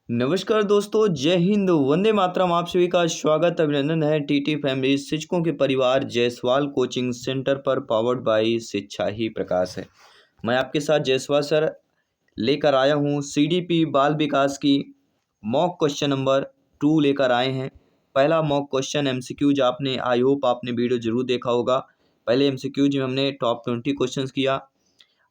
नमस्कार दोस्तों, जय हिंद, वंदे मातरम। आप सभी का स्वागत अभिनंदन है टीटी फैमिली शिक्षकों के परिवार जायसवाल कोचिंग सेंटर पर, पावर्ड बाय शिक्षा ही प्रकाश है। मैं आपके साथ जायसवाल सर लेकर आया हूँ सीडीपी बाल विकास की मॉक क्वेश्चन नंबर 2 लेकर आए हैं। पहला मॉक क्वेश्चन एमसीक्यूज आपने आई होप आपने वीडियो जरूर देखा होगा। पहले एमसीक्यूज में हमने टॉप 20 क्वेश्चंस किया।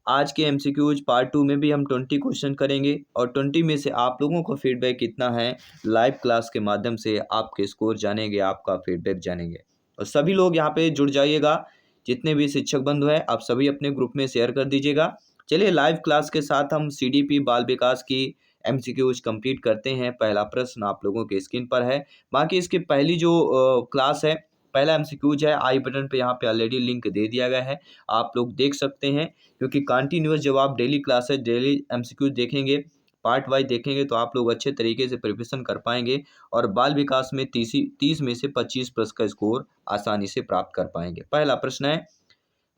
आज के एमसीक्यूज पार्ट 2 में भी हम 20 क्वेश्चन करेंगे और 20 में से आप लोगों का फीडबैक कितना है लाइव क्लास के माध्यम से आपके स्कोर जानेंगे, आपका फीडबैक जानेंगे। और सभी लोग यहाँ पे जुड़ जाइएगा, जितने भी शिक्षक बंधु हैं आप सभी अपने ग्रुप में शेयर कर दीजिएगा। चलिए लाइव क्लास के साथ हम सीडीपी बाल विकास की एमसीक्यूज कंप्लीट करते हैं। पहला प्रश्न आप लोगों के स्क्रीन पर है। बाकी इसकी पहली जो क्लास है, पहला एमसीक्यूज है, आई बटन पे यहाँ पे ऑलरेडी लिंक दे दिया गया है, आप लोग देख सकते हैं। क्योंकि कंटिन्यूअस जब आप डेली क्लासेस डेली एमसीक्यू देखेंगे, पार्ट वाइज देखेंगे, तो आप लोग अच्छे तरीके से प्रिपरेशन कर पाएंगे और बाल विकास में 30 में से 25 प्लस का स्कोर आसानी से प्राप्त कर पाएंगे। पहला प्रश्न है,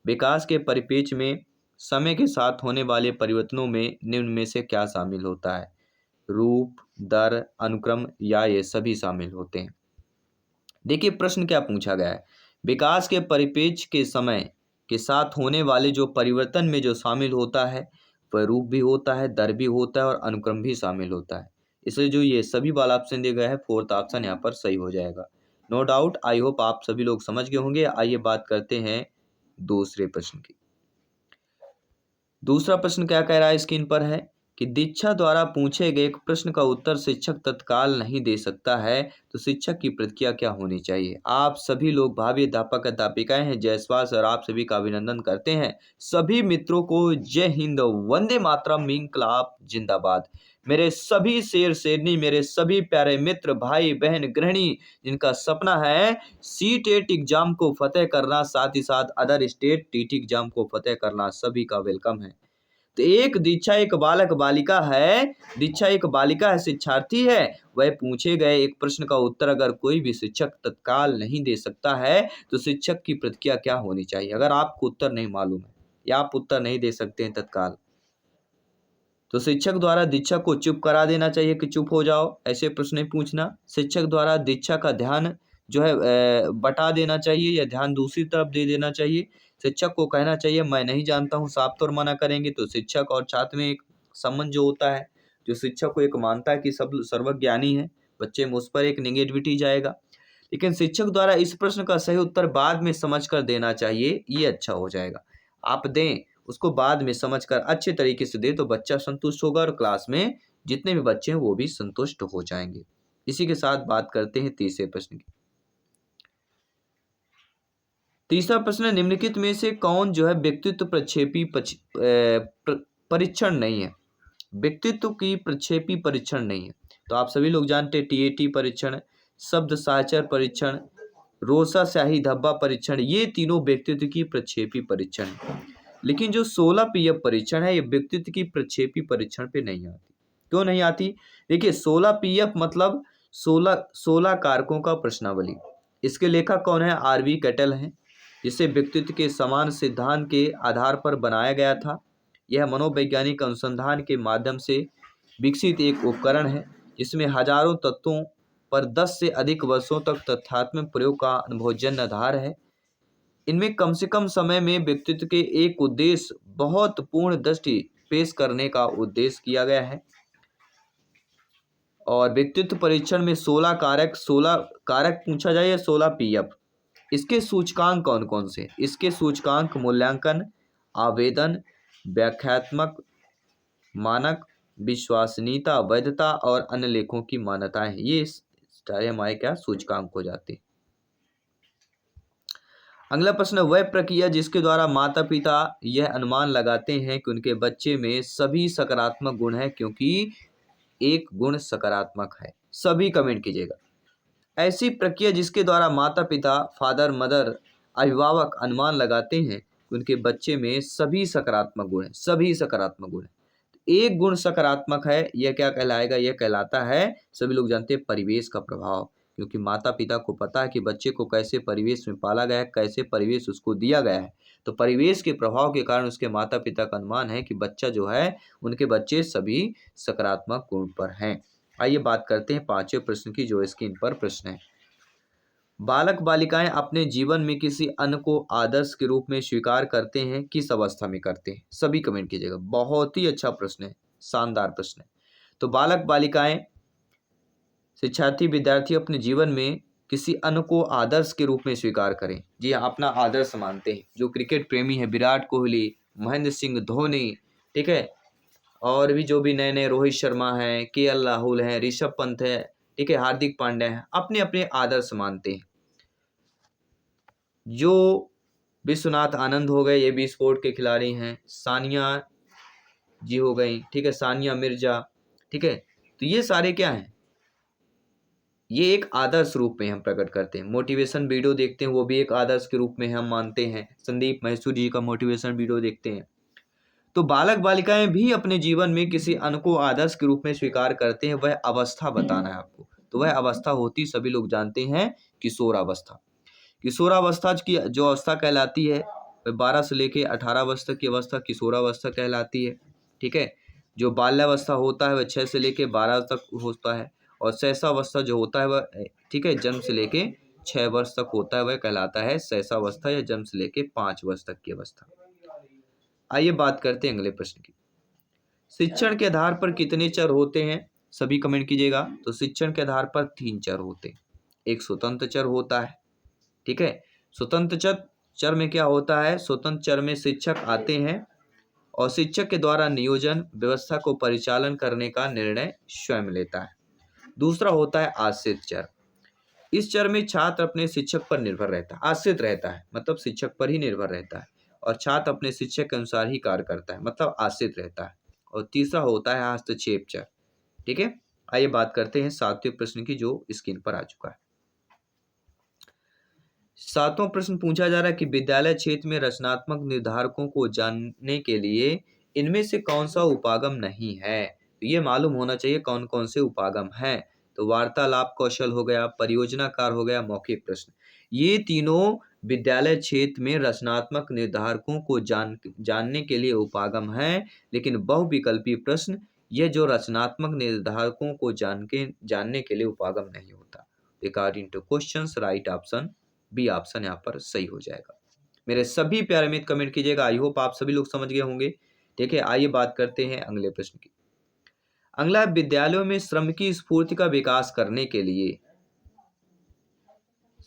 विकास के परिप्रेक्ष्य में समय के साथ होने वाले परिवर्तनों में निम्न में से क्या शामिल होता है? रूप, दर, अनुक्रम या ये सभी शामिल होते हैं। देखिए प्रश्न क्या पूछा गया है। विकास के परिप्रेक्ष्य के समय के साथ होने वाले जो परिवर्तन में जो शामिल होता है वह रूप भी होता है, दर भी होता है और अनुक्रम भी शामिल होता है। इसलिए जो ये सभी वाला ऑप्शन दिया गया है, फोर्थ ऑप्शन यहाँ पर सही हो जाएगा। नो डाउट, आई होप आप सभी लोग समझ गए होंगे। आइए बात करते हैं दूसरे प्रश्न की। दूसरा प्रश्न क्या कह रहा है, स्क्रीन पर है कि दीक्षा द्वारा पूछे गए एक प्रश्न का उत्तर शिक्षक तत्काल नहीं दे सकता है तो शिक्षक की प्रतिक्रिया क्या होनी चाहिए? आप सभी लोग भावी अध्यापक अध्यापिकाएं हैं, जायसवाल सर आप सभी का अभिनंदन करते हैं। सभी मित्रों को जय हिंद, वंदे मातरम, इंकलाब जिंदाबाद। मेरे सभी शेर शेरनी, मेरे सभी प्यारे मित्र, भाई बहन, गृहिणी जिनका सपना है सी टेट एग्जाम को फतेह करना, साथ ही साथ अदर स्टेट टीटी एग्जाम को फतेह करना, सभी का वेलकम है। तो एक दीक्षा एक बालक बालिका है, दीक्षा एक बालिका है, शिक्षार्थी है। वह पूछे गए एक प्रश्न का उत्तर अगर कोई भी शिक्षक तत्काल नहीं दे सकता है तो शिक्षक की प्रतिक्रिया क्या होनी चाहिए? अगर आपको उत्तर नहीं मालूम है या आप उत्तर नहीं दे सकते हैं तत्काल, तो शिक्षक द्वारा दीक्षा को चुप करा देना चाहिए कि चुप हो जाओ, ऐसे प्रश्न नहीं पूछना। शिक्षक द्वारा दीक्षा का ध्यान जो है बटा देना चाहिए या ध्यान दूसरी तरफ दे देना चाहिए। शिक्षक को कहना चाहिए मैं नहीं जानता हूँ, साफ तौर मना करेंगे तो शिक्षक और छात्र में एक संबंध जो होता है, जो शिक्षक को एक मानता है कि सब सर्वज्ञानी है, बच्चे में उस पर एक निगेटिविटी जाएगा। लेकिन शिक्षक द्वारा इस प्रश्न का सही उत्तर बाद में समझ कर देना चाहिए, ये अच्छा हो जाएगा। आप दें, उसको बाद में समझकर अच्छे तरीके से दे तो बच्चा संतुष्ट होगा और क्लास में जितने भी बच्चे हैं वो भी संतुष्ट हो जाएंगे। इसी के साथ बात करते हैं तीसरे प्रश्न की। तीसरा प्रश्न है, निम्नलिखित में से कौन जो है व्यक्तित्व प्रक्षेपी परीक्षण नहीं है? व्यक्तित्व की प्रक्षेपी परीक्षण नहीं है। तो आप सभी लोग जानते हैं टीएटी परीक्षण, शब्द साचर परीक्षण, रोसा स्याही धब्बा परीक्षण, ये तीनों व्यक्तित्व की प्रक्षेपी परीक्षण है। लेकिन जो 16 पीएफ परीक्षण है ये व्यक्तित्व की प्रक्षेपी परीक्षण पे नहीं आती। क्यों नहीं आती? देखिए 16 पीएफ मतलब 16 कारकों का प्रश्नावली। इसके लेखक कौन है? आरवी कैटल हैं, जिसे व्यक्तित्व के समान सिद्धांत के आधार पर बनाया गया था। यह मनोवैज्ञानिक अनुसंधान के माध्यम से विकसित एक उपकरण है जिसमें हजारों तत्वों पर 10 से अधिक वर्षों तक तथ्यात्मक प्रयोग का अनुभवजन्य आधार है। इनमें कम से कम समय में व्यक्तित्व के एक उद्देश्य बहुत पूर्ण दृष्टि पेश करने का उद्देश्य किया गया है। और व्यक्तित्व परीक्षण में 16 कारक पूछा जाए या 16 पीएफ। इसके सूचकांक कौन कौन से? इसके सूचकांक मूल्यांकन, आवेदन, व्याख्यात्मक, मानक, विश्वसनीयता, वैधता और अन्य लेखों की मान्यताएं, ये सारे हमारे क्या सूचकांक हो जाते हैं। अगला प्रश्न, वह प्रक्रिया जिसके द्वारा माता पिता यह अनुमान लगाते हैं कि उनके बच्चे में सभी सकारात्मक गुण है, क्योंकि एक गुण सकारात्मक है। सभी कमेंट कीजिएगा। ऐसी प्रक्रिया जिसके द्वारा माता पिता, फादर मदर, अभिभावक अनुमान लगाते हैं कि उनके बच्चे में सभी सकारात्मक गुण है, सभी सकारात्मक गुण है। एक गुण सकारात्मक है, यह क्या कहलाएगा? यह कहलाता है, सभी लोग जानते हैं, परिवेश का प्रभाव। क्योंकि माता पिता को पता है कि बच्चे को कैसे परिवेश में पाला गया है, कैसे परिवेश उसको दिया गया है, तो परिवेश के प्रभाव के कारण उसके माता पिता का अनुमान है कि बच्चा जो है, उनके बच्चे सभी सकारात्मक गुण पर हैं। आइए बात करते हैं पांचवें प्रश्न की, जो स्क्रीन पर प्रश्न है। बालक बालिकाएं अपने जीवन में किसी अन्य को आदर्श के रूप में स्वीकार करते हैं, किस अवस्था में करते हैं? सभी कमेंट कीजिएगा। बहुत ही अच्छा प्रश्न है, शानदार प्रश्न है। तो बालक बालिकाएं, शिक्षार्थी, विद्यार्थी अपने जीवन में किसी अन्य को आदर्श के रूप में स्वीकार करें। जी हाँ, अपना आदर्श मानते हैं। जो क्रिकेट प्रेमी है, विराट कोहली, महेंद्र सिंह धोनी, ठीक है, और भी जो भी नए नए रोहित शर्मा हैं, केएल राहुल हैं, ऋषभ पंत है, ठीक है, हार्दिक पांड्या हैं, अपने अपने आदर्श मानते हैं। जो विश्वनाथ आनंद हो गए, ये भी स्पोर्ट के खिलाड़ी हैं। सानिया जी हो गई, ठीक है, सानिया मिर्जा, ठीक है। तो ये सारे क्या हैं? ये एक आदर्श रूप में हम प्रकट करते हैं। मोटिवेशन वीडियो देखते हैं, वो भी एक आदर्श के रूप में हम मानते हैं। संदीप महसूरी जी का मोटिवेशन वीडियो देखते हैं। तो बालक बालिकाएं भी अपने जीवन में किसी अन्य को आदर्श के रूप में स्वीकार करते हैं। वह अवस्था बताना है आपको। तो वह अवस्था होती, सभी लोग जानते हैं, किशोरावस्था। किशोरावस्था की जो अवस्था कहलाती है, वह 12 से लेके 18 वर्ष तक की अवस्था किशोरावस्था कहलाती है, ठीक है। जो बाल्यावस्था होता है वह 6 से लेके 12 तक होता है, और शैशवावस्था जो होता है वह, ठीक है, जन्म से लेके 6 वर्ष तक होता है, वह कहलाता है शैशवावस्था, या जन्म से लेके 5 वर्ष तक की अवस्था। आइए बात करते हैं अगले प्रश्न की। शिक्षण के आधार पर कितने चर होते हैं? सभी कमेंट कीजिएगा। तो शिक्षण के आधार पर 3 चर होते हैं। एक स्वतंत्र चर होता है, ठीक है। स्वतंत्र चर में क्या होता है? स्वतंत्र चर में शिक्षक आते हैं और शिक्षक के द्वारा नियोजन व्यवस्था को परिचालन करने का निर्णय स्वयं लेता है। दूसरा होता है आश्रित चर। इस चर में छात्र अपने शिक्षक पर निर्भर रहता है। आश्रित रहता है मतलब शिक्षक पर ही निर्भर रहता है, और छात्र अपने शिक्षक के अनुसार ही कार्य करता है, मतलब आश्रित रहता है। और तीसरा होता है हस्तक्षेप चर, ठीक है। आइए बात करते हैं 7वें प्रश्न की, जो स्क्रीन पर आ चुका है। 7वां प्रश्न पूछा जा रहा है कि विद्यालय क्षेत्र में रचनात्मक निर्धारकों को जानने के लिए इनमें से कौन सा उपागम नहीं है? तो ये मालूम होना चाहिए कौन कौन से उपागम हैं। तो वार्तालाप कौशल हो गया, परियोजनाकार हो गया, मौखिक प्रश्न। ये तीनों विद्यालय क्षेत्र में रचनात्मक निर्धारकों को जानने के लिए उपागम हैं, लेकिन बहुविकल्पी प्रश्न, ये जो रचनात्मक निर्धारकों को जानने के लिए उपागम नहीं होता। According to questions, right option B option यहाँ पर सही हो जाएगा। मेरे सभी प्यारे मित्र कमेंट कीजिएगा। आई होप आप सभी लोग समझ गए होंगे, ठीक है। आइए बात करते हैं अगले प्रश्न की। अगला, विद्यालयों में श्रम की स्फूर्ति का विकास करने के लिए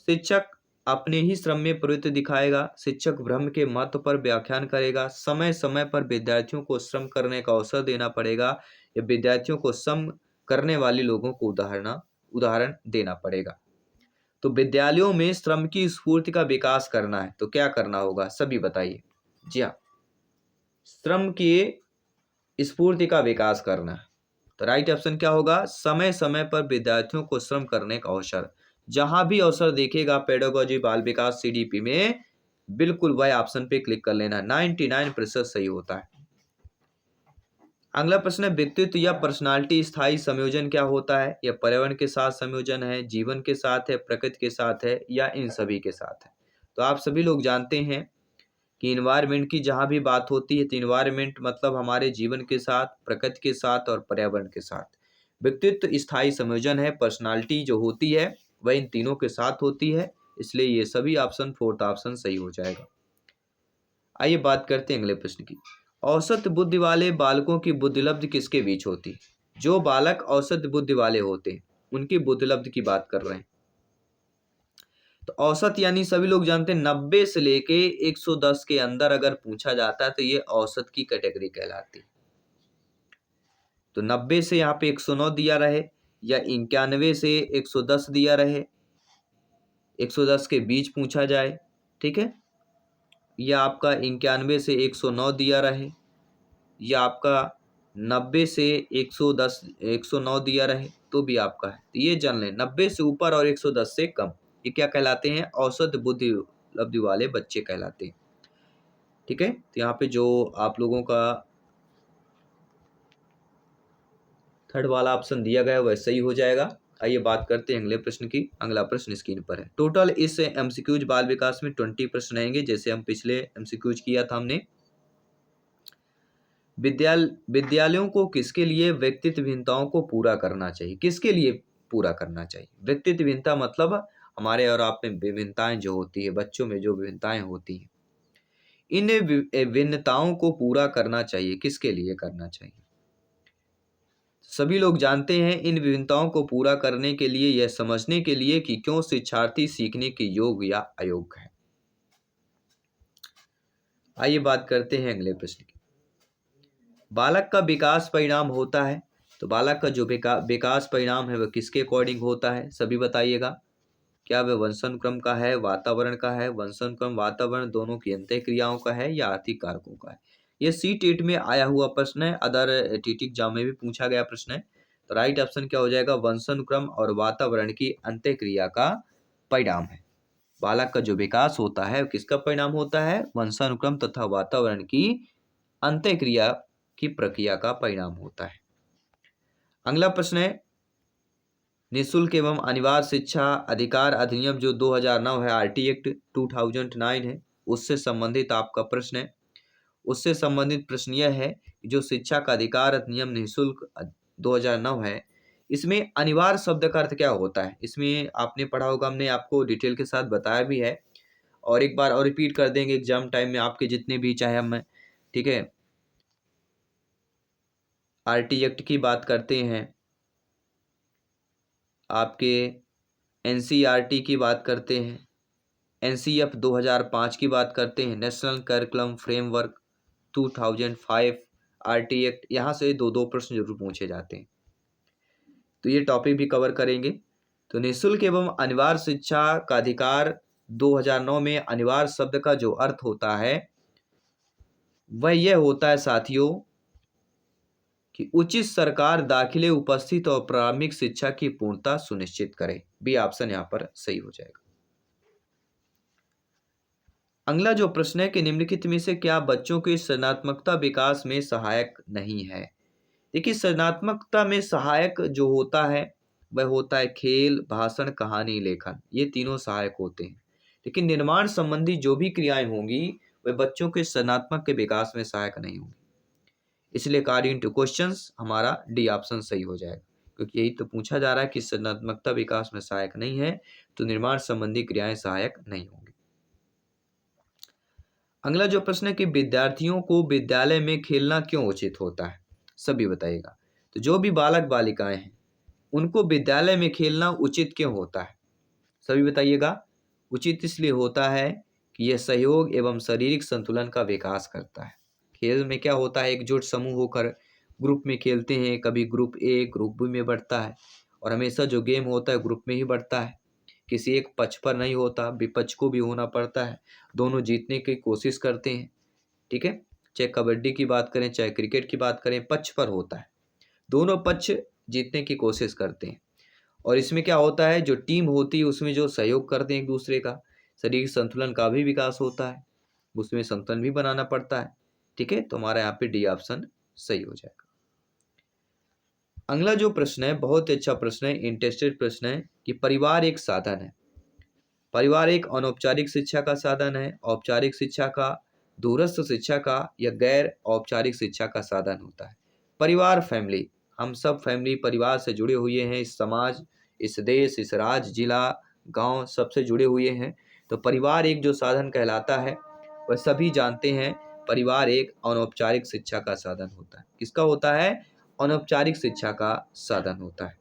शिक्षक अपने ही श्रम में प्रवृत्ति दिखाएगा। शिक्षक ब्रह्म के महत्व पर व्याख्यान करेगा। समय समय पर विद्यार्थियों को श्रम करने का अवसर देना पड़ेगा, या विद्यार्थियों को श्रम करने वाले लोगों को उदाहरण देना पड़ेगा। तो विद्यालयों में श्रम की स्फूर्ति का विकास करना है, तो क्या करना होगा? सभी बताइए। जी हाँ, श्रम की स्फूर्ति का विकास करना है। तो राइट ऑप्शन क्या होगा? समय समय पर विद्यार्थियों को श्रम करने का अवसर। जहां भी अवसर देखेगा पेडागोजी बाल विकास सीडीपी में, बिल्कुल वह ऑप्शन पे क्लिक कर लेना। 99% सही होता है। अगला प्रश्न है, व्यक्तित्व या पर्सनालिटी स्थायी संयोजन क्या होता है? यह पर्यावरण के साथ संयोजन है, जीवन के साथ है, प्रकृति के साथ है, या इन सभी के साथ है? तो आप सभी लोग जानते हैं कि इन्वायरमेंट की जहां भी बात होती है, तो इन्वायरमेंट मतलब हमारे जीवन के साथ, प्रकृति के साथ और पर्यावरण के साथ। व्यक्तित्व स्थायी संयोजन है। पर्सनालिटी जो होती है वह इन तीनों के साथ होती है, इसलिए ये सभी ऑप्शन, फोर्थ ऑप्शन सही हो जाएगा। आइए बात करते हैं अगले प्रश्न की। औसत बुद्धि वाले बालकों की बुद्धिलब्धि किसके बीच होती है? जो बालक औसत बुद्धि वाले होते हैं उनकी बुद्धिलब्धि की बात कर रहे हैं। तो औसत यानी सभी लोग जानते हैं 90 से लेके 110 के अंदर अगर पूछा जाता है तो ये औसत की कैटेगरी कहलाती है। तो 90 से यहाँ पे 109 दिया रहे, या 91 से 110 दिया रहे, 110 के बीच पूछा जाए, ठीक है, या आपका 91 से 109 दिया रहे, या आपका 90 से 110 109 दिया रहे, तो भी आपका है। तो ये जान लें, 90 से ऊपर और 110 से कम, ये क्या कहलाते हैं? औसत बुद्धि लब्धि वाले बच्चे कहलाते हैं, ठीक है। तो यहाँ पे जो आप लोगों का थर्ड वाला ऑप्शन दिया गया है वह सही हो जाएगा। आइए बात करते हैं अगले प्रश्न की। अगला प्रश्न स्क्रीन पर है। टोटल इस एमसीक्यूज बाल विकास में 20 प्रश्न रहेंगे, जैसे हम पिछले एमसीक्यूज किया था हमने। विद्यालयों को किसके लिए व्यक्तित्व भिन्नताओं को पूरा करना चाहिए? किसके लिए पूरा करना चाहिए? व्यक्तित्व भिन्नता मतलब हमारे और आप में विभिन्नताएं जो होती है, बच्चों में जो विभिन्नताएं होती हैं, इन भिन्नताओं को पूरा करना चाहिए। किसके लिए करना चाहिए? सभी लोग जानते हैं इन विभिन्नताओं को पूरा करने के लिए, यह समझने के लिए कि क्यों शिक्षार्थी सीखने के योग्य या अयोग्य है। आइए बात करते हैं अगले प्रश्न की। बालक का विकास परिणाम होता है, तो बालक का जो विकास परिणाम है वह किसके अकॉर्डिंग होता है? सभी बताइएगा। क्या वह वंशानुक्रम का है, वातावरण का है? वंशानुक्रम वातावरण दोनों की अंतः क्रियाओं का है या आर्थिक कारकों का है? यह सी टेट में आया हुआ प्रश्न है, अदर टीटी एग्जाम में भी पूछा गया प्रश्न है। तो राइट ऑप्शन क्या हो जाएगा? वंशानुक्रम और वातावरण की अंतः क्रिया का परिणाम है। बालक का जो विकास होता है किसका परिणाम होता है? वंशानुक्रम तथा वातावरण की अंतः क्रिया की प्रक्रिया का परिणाम होता है। अगला प्रश्न है, निःशुल्क एवं अनिवार्य शिक्षा अधिकार अधिनियम जो 2009 है, आरटी एक्ट 2009 है, उससे संबंधित आपका प्रश्न है। उससे संबंधित प्रश्न यह है, जो शिक्षा का अधिकार अधिनियम निःशुल्क 2009 है, इसमें अनिवार्य शब्द का अर्थ क्या होता है? इसमें आपने पढ़ा होगा, हमने आपको डिटेल के साथ बताया भी है, और एक बार और रिपीट कर देंगे एग्जाम टाइम में आपके जितने भी, चाहे हम, ठीक है, आरटी एक्ट की बात करते हैं, आपके एनसीईआरटी की बात करते हैं, एनसीएफ 2005 की बात करते हैं, national curriculum framework 2005, RT act, यहाँ से दो दो प्रश्न जरूर पूछे जाते हैं, तो ये टॉपिक भी कवर करेंगे। तो निःशुल्क एवं अनिवार्य शिक्षा का अधिकार 2009 में अनिवार्य शब्द का जो अर्थ होता है वह यह होता है साथियों कि उचित सरकार दाखिले, उपस्थित और प्रारंभिक शिक्षा की पूर्णता सुनिश्चित करे। बी ऑप्शन यहाँ पर सही हो जाएगा। अगला जो प्रश्न है कि निम्नलिखित में से क्या बच्चों के सृजनात्मकता विकास में सहायक नहीं है? देखिए, सृजनात्मकता में सहायक जो होता है वह होता है खेल, भाषण, कहानी, लेखन, ये तीनों सहायक होते हैं। लेकिन निर्माण संबंधी जो भी क्रियाएं होंगी वह बच्चों के सृजनात्मक के विकास में सहायक नहीं होंगी। इसलिए अकॉर्डिंग टू क्वेश्चंस हमारा डी ऑप्शन सही हो जाएगा, क्योंकि यही तो पूछा जा रहा है कि सृजनात्मकता विकास में सहायक नहीं है, तो निर्माण संबंधी क्रियाएं सहायक नहीं होंगी। अगला जो प्रश्न है कि विद्यार्थियों को विद्यालय में खेलना क्यों उचित होता है? सभी बताइएगा। तो जो भी बालक बालिकाएं हैं उनको विद्यालय में खेलना उचित क्यों होता है? सभी बताइएगा। उचित इसलिए होता है कि यह सहयोग एवं शारीरिक संतुलन का विकास करता है। खेल में क्या होता है, एकजुट समूह होकर ग्रुप में खेलते हैं, कभी ग्रुप ए ग्रुप बी में बढ़ता है, और हमेशा जो गेम होता है ग्रुप में ही बढ़ता है, किसी एक पक्ष पर नहीं होता, विपक्ष को भी होना पड़ता है, दोनों जीतने की कोशिश करते हैं, ठीक है। चाहे कबड्डी की बात करें, चाहे क्रिकेट की बात करें, पक्ष पर होता है, दोनों पक्ष जीतने की कोशिश करते हैं। और इसमें क्या होता है, जो टीम होती है उसमें जो सहयोग करते हैं एक दूसरे का, शरीर संतुलन का भी विकास होता है, उसमें संतुलन भी बनाना पड़ता है, ठीक है। तो हमारा यहाँ पे डी ऑप्शन सही हो जाएगा। अगला जो प्रश्न है बहुत अच्छा प्रश्न है, इंटरेस्टेड प्रश्न है कि परिवार एक साधन है। परिवार एक अनौपचारिक शिक्षा का साधन है, औपचारिक शिक्षा का, दूरस्थ शिक्षा का, या गैर औपचारिक शिक्षा का साधन होता है। परिवार, फैमिली, हम सब फैमिली परिवार से जुड़े हुए हैं, इस समाज, इस देश, इस राज्य, जिला, गांव, सबसे जुड़े हुए हैं। तो परिवार एक जो साधन कहलाता है वह सभी जानते हैं, परिवार एक अनौपचारिक शिक्षा का साधन होता है। किसका होता है? अनौपचारिक शिक्षा का साधन होता है।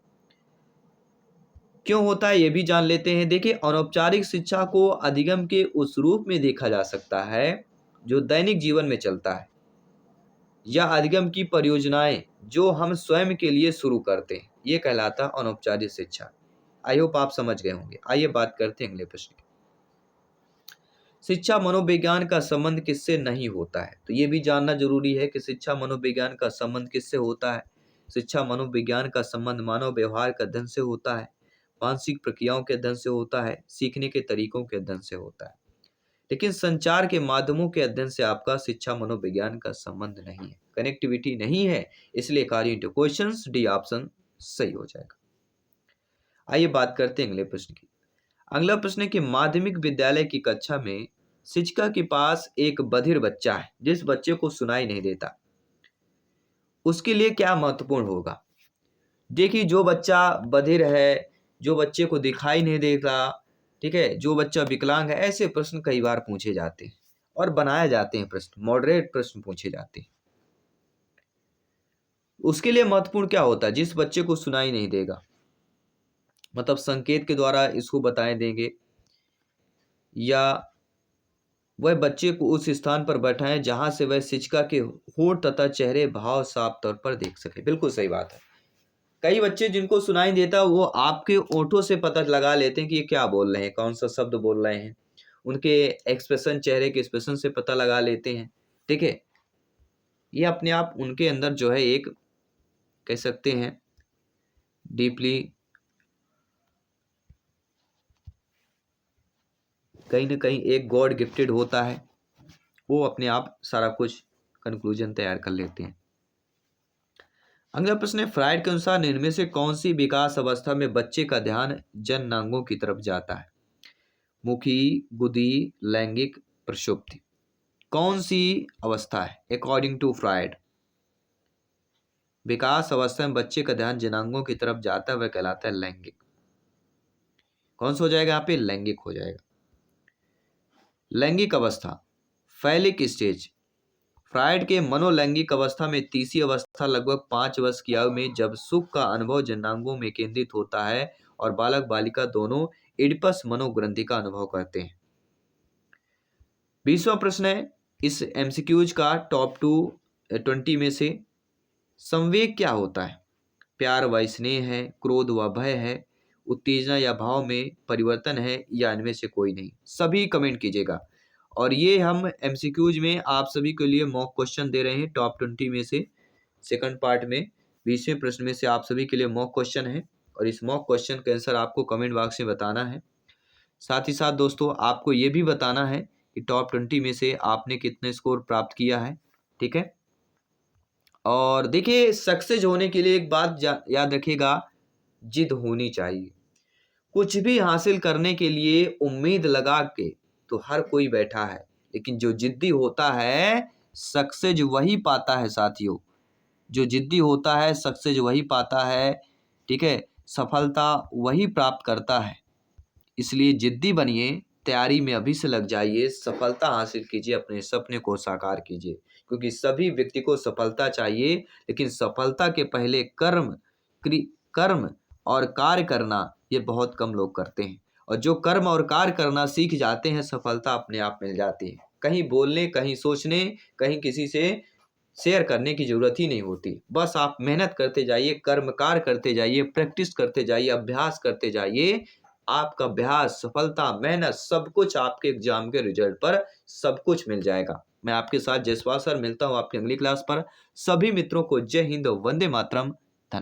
क्यों होता है ये भी जान लेते हैं। देखिए, अनौपचारिक शिक्षा को अधिगम के उस रूप में देखा जा सकता है जो दैनिक जीवन में चलता है, या अधिगम की परियोजनाएं जो हम स्वयं के लिए शुरू करते हैं, ये कहलाता है अनौपचारिक शिक्षा। आई होप आप समझ गए होंगे। आइए बात करते हैं अगले प्रश्न की। शिक्षा मनोविज्ञान का संबंध किससे नहीं होता है? तो ये भी जानना जरूरी है कि शिक्षा मनोविज्ञान का संबंध किससे होता है। शिक्षा मनोविज्ञान का संबंध मानव व्यवहार के अध्ययन से होता है, मानसिक प्रक्रियाओं के अध्ययन से होता है, सीखने के तरीकों के अध्ययन से होता है। लेकिन संचार के माध्यमों के अध्ययन से आपका शिक्षा मनोविज्ञान का संबंध नहीं है, कनेक्टिविटी नहीं है, इसलिए according to questions D option सही हो जाएगा। आइए बात करते हैं अगले प्रश्न की। अगला प्रश्न है कि माध्यमिक विद्यालय की कक्षा में शिक्षिका के पास एक बधिर बच्चा है जिस बच्चे को सुनाई नहीं देता। उसके लिए क्या महत्वपूर्ण होगा। देखिए, जो बच्चा बधिर है, जो बच्चे को दिखाई नहीं देता, ठीक है, जो बच्चा विकलांग है, ऐसे प्रश्न कई बार पूछे जाते हैं और बनाए जाते हैं प्रश्न, मॉडरेट प्रश्न पूछे जाते हैं। उसके लिए महत्वपूर्ण क्या होता है, जिस बच्चे को सुनाई नहीं देगा, मतलब संकेत के द्वारा इसको बताए देंगे, या वह बच्चे को उस स्थान पर बैठाएं जहां से वह शिक्षिका के होंठ तथा चेहरे भाव साफ तौर पर देख सके। बिल्कुल सही बात है। कई बच्चे जिनको सुनाई देता वो आपके ओठों से पता लगा लेते हैं कि ये क्या बोल रहे हैं, कौन सा शब्द बोल रहे हैं, उनके एक्सप्रेशन, चेहरे के एक्सप्रेशन से पता लगा लेते हैं। ठीक है, ये अपने आप उनके अंदर जो है एक, कह सकते हैं, डीपली कहीं ना कहीं एक गॉड गिफ्टेड होता है, वो अपने आप सारा कुछ कंक्लूजन तैयार कर लेते हैं। अगला प्रश्न है, फ्राइड के अनुसार इनमें से कौन सी विकास अवस्था में बच्चे का ध्यान जननांगों की तरफ जाता है। मुखी, गुदी, लैंगिक, प्रसुप्ति। कौन सी अवस्था है अकॉर्डिंग टू फ्राइड, विकास अवस्था में बच्चे का ध्यान जनांगों की तरफ जाता है, वह कहलाता है लैंगिक। कौन सा हो जाएगा यहाँ पे, लैंगिक हो जाएगा। लैंगिक अवस्था, फैलिक स्टेज। फ्राइड के मनोलैंगिक अवस्था में तीसरी अवस्था लगभग 5 वर्ष की आयु में जब सुख का अनुभव जनांगों में केंद्रित होता है और बालक बालिका दोनों इडिपस मनोग्रंथि का अनुभव करते हैं। 20वां प्रश्न है इस एमसीक्यूज का टॉप 20 में से, संवेग क्या होता है। प्यार व स्नेह है, क्रोध व भय है, उत्तेजना या भाव में परिवर्तन है, या इनमें से कोई नहीं। सभी कमेंट कीजिएगा। और ये हम एमसीक्यूज में आप सभी के लिए मॉक क्वेश्चन दे रहे हैं टॉप 20 में से, सेकंड पार्ट में 20वें प्रश्न में से आप सभी के लिए मॉक क्वेश्चन है, और इस मॉक क्वेश्चन का आंसर आपको कमेंट बॉक्स में बताना है। साथ ही साथ दोस्तों आपको ये भी बताना है कि टॉप 20 में से आपने कितने स्कोर प्राप्त किया है। ठीक है, और देखिए, सक्सेस होने के लिए एक बात याद रखिएगा, जिद होनी चाहिए। कुछ भी हासिल करने के लिए उम्मीद लगा के तो हर कोई बैठा है, लेकिन जो जिद्दी होता है सक्सेस वही पाता है साथियों। जो जिद्दी होता है सक्सेस वही पाता है, ठीक है, सफलता वही प्राप्त करता है। इसलिए जिद्दी बनिए, तैयारी में अभी से लग जाइए, सफलता हासिल कीजिए, अपने सपने को साकार कीजिए, क्योंकि सभी व्यक्ति को सफलता चाहिए, लेकिन सफलता के पहले कर्म और कार्य करना ये बहुत कम लोग करते हैं। और जो कर्म और कार्य करना सीख जाते हैं, सफलता अपने आप मिल जाती है। कहीं बोलने, कहीं सोचने, कहीं किसी से शेयर करने की जरूरत ही नहीं होती। बस आप मेहनत करते जाइए, कर्म कार्य करते जाइए, प्रैक्टिस करते जाइए, अभ्यास करते जाइए। आपका अभ्यास, सफलता, मेहनत, सब कुछ आपके एग्जाम के रिजल्ट पर सब कुछ मिल जाएगा। मैं आपके साथ जयसवाल सर मिलता हूँ आपकी अगली क्लास पर। सभी मित्रों को जय हिंद, वंदे मातरम।